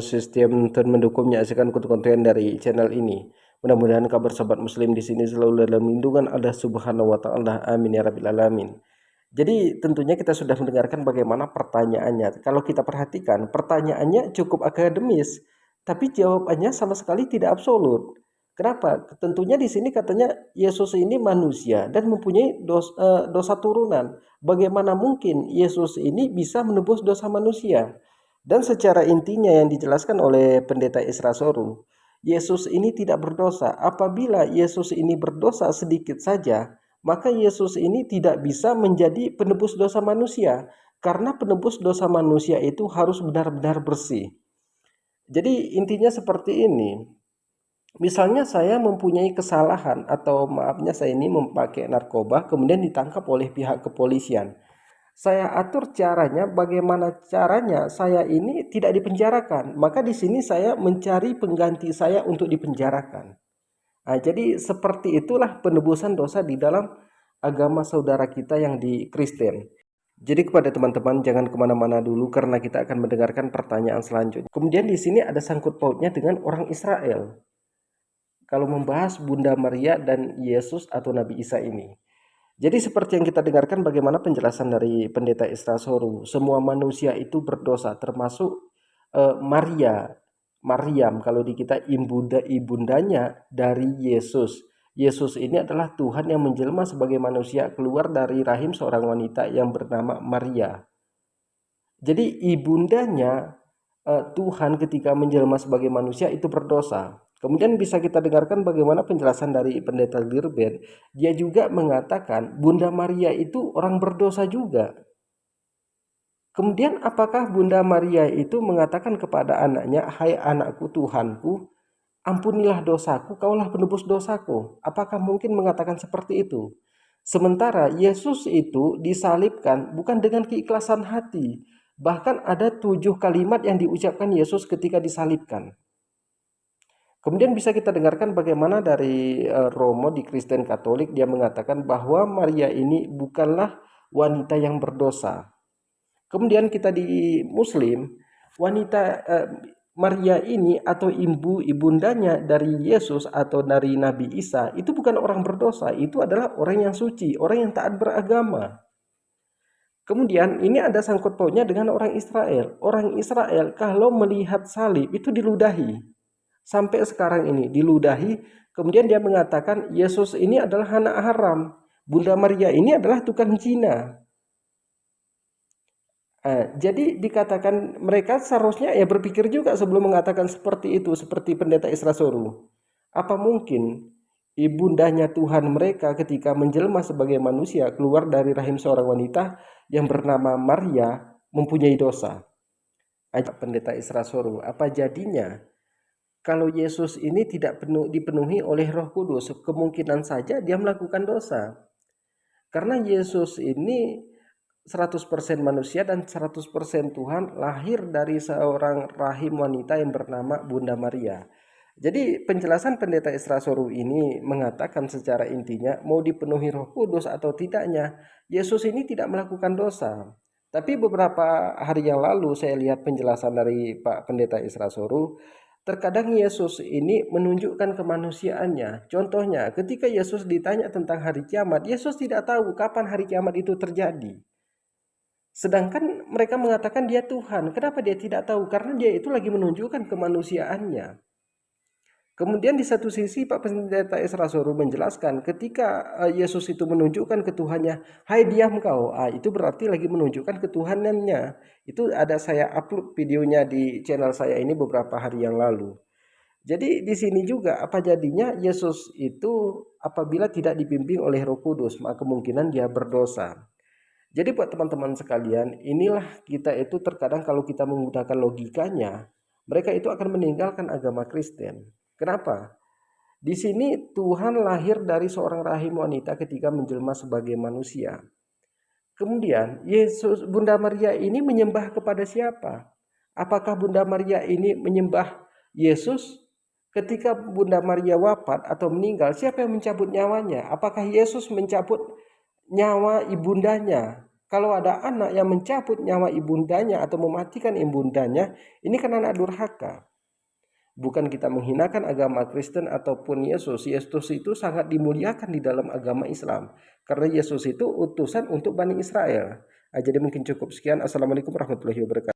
Sistem dan mendukung menyaksikan konten dari channel ini. Mudah-mudahan kabar sobat muslim di sini selalu dalam lindungan Allah Subhanahu wa taala. Amin ya rabbil alamin. Jadi tentunya kita sudah mendengarkan bagaimana pertanyaannya. Kalau kita perhatikan, pertanyaannya cukup akademis, tapi jawabannya sama sekali tidak absolut. Kenapa? Tentunya di sini katanya Yesus ini manusia dan mempunyai dosa turunan. Bagaimana mungkin Yesus ini bisa menebus dosa manusia? Dan secara intinya yang dijelaskan oleh pendeta Isra Soru, Yesus ini tidak berdosa. Apabila Yesus ini berdosa sedikit saja, maka Yesus ini tidak bisa menjadi penebus dosa manusia. Karena penebus dosa manusia itu harus benar-benar bersih. Jadi intinya seperti ini. Misalnya saya mempunyai kesalahan atau maafnya saya ini memakai narkoba kemudian ditangkap oleh pihak kepolisian. Saya atur caranya, bagaimana caranya saya ini tidak dipenjarakan. Maka di sini saya mencari pengganti saya untuk dipenjarakan. Nah, jadi seperti itulah penebusan dosa di dalam agama saudara kita yang di Kristen. Jadi kepada teman-teman jangan kemana-mana dulu karena kita akan mendengarkan pertanyaan selanjutnya. Kemudian di sini ada sangkut pautnya dengan orang Israel. Kalau membahas Bunda Maria dan Yesus atau Nabi Isa ini. Jadi seperti yang kita dengarkan bagaimana penjelasan dari pendeta Isra Soru, semua manusia itu berdosa termasuk Maryam kalau di kita ibundanya dari Yesus. Yesus ini adalah Tuhan yang menjelma sebagai manusia keluar dari rahim seorang wanita yang bernama Maria. Jadi ibundanya Tuhan ketika menjelma sebagai manusia itu berdosa. Kemudian bisa kita dengarkan bagaimana penjelasan dari pendeta Lirben. Dia juga mengatakan Bunda Maria itu orang berdosa juga. Kemudian apakah Bunda Maria itu mengatakan kepada anaknya, "Hai anakku Tuhanku, ampunilah dosaku, kaulah penebus dosaku." Apakah mungkin mengatakan seperti itu? Sementara Yesus itu disalibkan bukan dengan keikhlasan hati. Bahkan ada 7 kalimat yang diucapkan Yesus ketika disalibkan. Kemudian bisa kita dengarkan bagaimana dari Romo di Kristen Katolik, dia mengatakan bahwa Maria ini bukanlah wanita yang berdosa. Kemudian kita di Muslim, wanita Maria ini atau ibundanya dari Yesus atau dari Nabi Isa itu bukan orang berdosa, itu adalah orang yang suci, orang yang taat beragama. Kemudian ini ada sangkut pautnya dengan orang Israel. Orang Israel kalau melihat salib itu diludahi. Sampai sekarang ini diludahi, kemudian dia mengatakan Yesus ini adalah anak haram, Bunda Maria ini adalah tukang zina. Jadi dikatakan mereka seharusnya ya berpikir juga sebelum mengatakan seperti itu, seperti pendeta Isra Soru. Apa mungkin ibundanya Tuhan mereka ketika menjelma sebagai manusia keluar dari rahim seorang wanita yang bernama Maria mempunyai dosa? Pendeta Isra Soru, apa jadinya kalau Yesus ini tidak dipenuhi oleh Roh Kudus, kemungkinan saja dia melakukan dosa. Karena Yesus ini 100% manusia dan 100% Tuhan, lahir dari seorang rahim wanita yang bernama Bunda Maria. Jadi penjelasan pendeta Isra Soru ini mengatakan secara intinya mau dipenuhi Roh Kudus atau tidaknya, Yesus ini tidak melakukan dosa. Tapi beberapa hari yang lalu saya lihat penjelasan dari Pak Pendeta Isra Soru. Terkadang Yesus ini menunjukkan kemanusiaannya. Contohnya, ketika Yesus ditanya tentang hari kiamat, Yesus tidak tahu kapan hari kiamat itu terjadi. Sedangkan mereka mengatakan dia Tuhan. Kenapa dia tidak tahu? Karena dia itu lagi menunjukkan kemanusiaannya. Kemudian di satu sisi Pak Pendeta Isra Soru menjelaskan ketika Yesus itu menunjukkan ketuhannya, "Hai diam kau." Itu berarti lagi menunjukkan ketuhanannya. Itu ada saya upload videonya di channel saya ini beberapa hari yang lalu. Jadi di sini juga apa jadinya Yesus itu apabila tidak dibimbing oleh Roh Kudus, maka kemungkinan dia berdosa. Jadi buat teman-teman sekalian, inilah kita itu terkadang kalau kita menggunakan logikanya, mereka itu akan meninggalkan agama Kristen. Kenapa? Di sini Tuhan lahir dari seorang rahim wanita ketika menjelma sebagai manusia. Kemudian Yesus, Bunda Maria ini menyembah kepada siapa? Apakah Bunda Maria ini menyembah Yesus? Ketika Bunda Maria wafat atau meninggal, siapa yang mencabut nyawanya? Apakah Yesus mencabut nyawa ibundanya? Kalau ada anak yang mencabut nyawa ibundanya atau mematikan ibundanya, ini kan anak durhaka. Bukan kita menghinakan agama Kristen ataupun Yesus. Yesus itu sangat dimuliakan di dalam agama Islam. Karena Yesus itu utusan untuk Bani Israel. Jadi mungkin cukup sekian. Assalamualaikum warahmatullahi wabarakatuh.